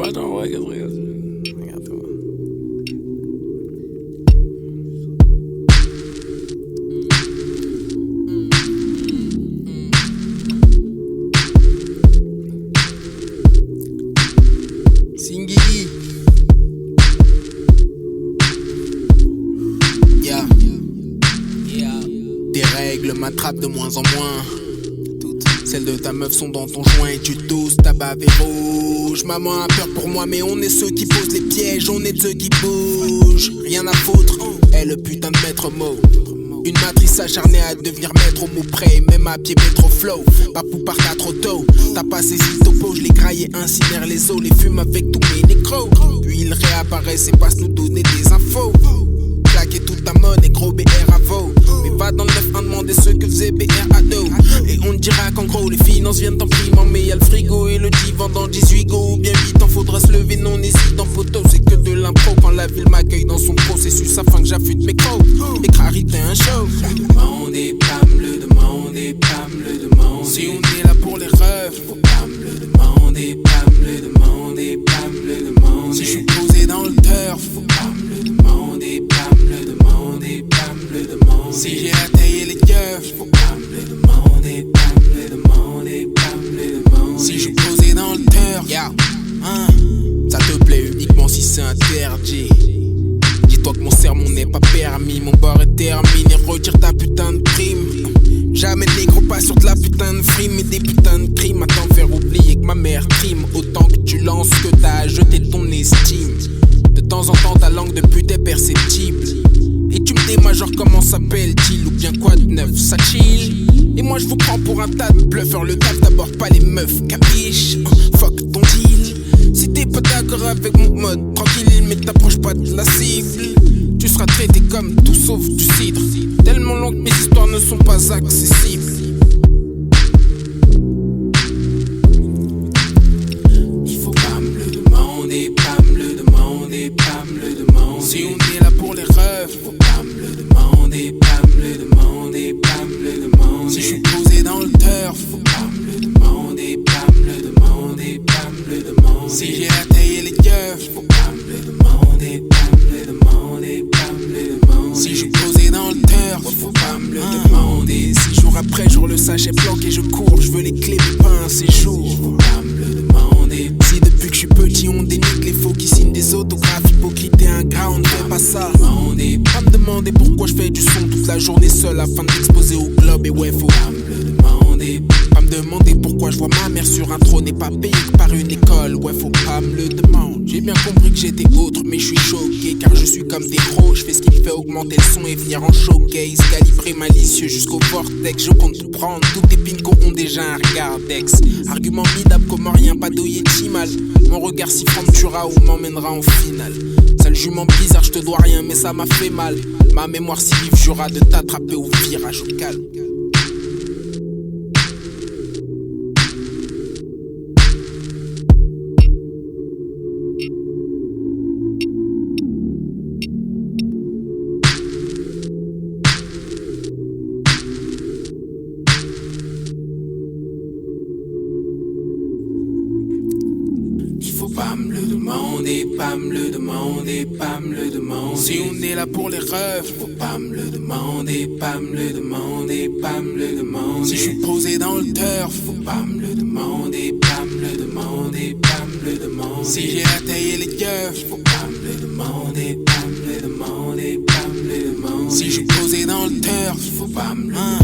pas, je t'envoie, regarde. Regarde-toi. Singili. Yeah. Tes règles m'attrapent de moins en moins. Celles de ta meuf sont dans ton joint et tu tousses, ta bave est rouge. Maman a peur pour moi mais on est ceux qui posent les pièges, on est ceux qui bougent. Rien à foutre, est le putain de maître mot. Une matrice acharnée à devenir maître au mot près, même à pied métro flow. Papou parta trop tôt, t'as pas saisi le topo, je les graille et incinère les os, les fume avec tous mes nécros. Puis ils réapparaissent et passent nous donner des infos. Claquer toute ta monnaie, gros BR à veau. Mais va dans le 9-1 demander ce que faisait BR ado. Et on te dira qu'en gros les finances viennent en primant. Mais y'a le frigo et le divan dans 18 go. Ou bien 8 ans faudra se lever, non hésitant photo. C'est que de l'impro quand la ville m'accueille dans son processus afin que j'affûte mes crocs. Et crarité un show. Le demandez pas me le demander, pas me le demander. Si on est là pour les rêves, faut pas me le demander, pas me le demander, pas me le demander. Si je suis posé dans le turf, faut pas me le demander, pas me le demander, pas me le demander. Si j'ai la taille et les keufs, faut pas me le demander, pas me le demander, pas me le demander. Si je suis posé dans le turf, yeah. Ça te plaît uniquement si c'est interdit. Dis-toi que mon sermon n'est pas permis, mon bord est terminé, retire ta putain de prime. Jamais négro pas sur de la putain de frime et des putains de crimes à t'en faire oublier que ma mère crime. Autant que tu lances que t'as à jeter ton estime. De temps en temps ta langue de pute est perceptible. Et tu me dis major comment s'appelle-t-il ou bien quoi de neuf, ça chill. Et moi je vous prends pour un tas de bluffeurs, le taf d'abord pas les meufs, capiche. Fuck ton deal. Si t'es pas d'accord avec mon mode, tranquille mais t'approches pas de la cible. Tu seras traité comme tout sauf du cidre. Tellement long que mes histoires ne sont pas accessibles. Il faut pas me le demander, pas me le demander, pas me le demander. Si on est là pour les rêves, faut pas me le demander, pas me le demander, pas me le demander. Si je suis posé dans le turf, faut pas me le demander, pas me le demander, pas me le demander. Si j'ai la taille et les keufs, faut pas me le demander, pas me le demander, pas me le demander. Si je suis posé dans le turf, faut pas me le demander. 6 jours après jour le sachet planqué je cours. Je veux les clés mais pas un séjour. Faut pas me le demander. Si depuis que je suis petit on dénique les faux qui signent des autographes, hypocrite et ingrat, on ne fait pas ça. Pas me demander pourquoi je fais du son toute la journée seul afin d'exposer au globe. Et ouais faut pas me le demander. Pas me demander pourquoi je vois ma mère sur un trône et pas payé que par une école. Ouais faut pas me le demander. J'ai bien compris que j'étais autre mais je suis choqué car je suis comme des pros. Je fais ce qui me fait augmenter le son et venir en showcase. Calibré malicieux jusqu'au vortex. Je compte tout prendre, toutes tes pincos ont déjà un regard d'ex. Argument minable comme rien, pas douillé de chimal. Mon regard si franc me tuera ou m'emmènera en finale. Sale jument bizarre, je te dois rien mais ça m'a fait mal. Ma mémoire si vive jura de t'attraper au virage au calme. Faut pas me le demander, pas me le demander, pas me le demander. Si on est là pour les rêves, faut pas me le demander, pas me le demander, pas me le demander. Si je suis posé dans le turf, faut pas me le demander, pas me le demander, pas me le demander. Si j'ai la taille et les keufs, faut pas me le demander, pas me le demander, pas me le demander. Si je suis posé dans le turf, faut pas me le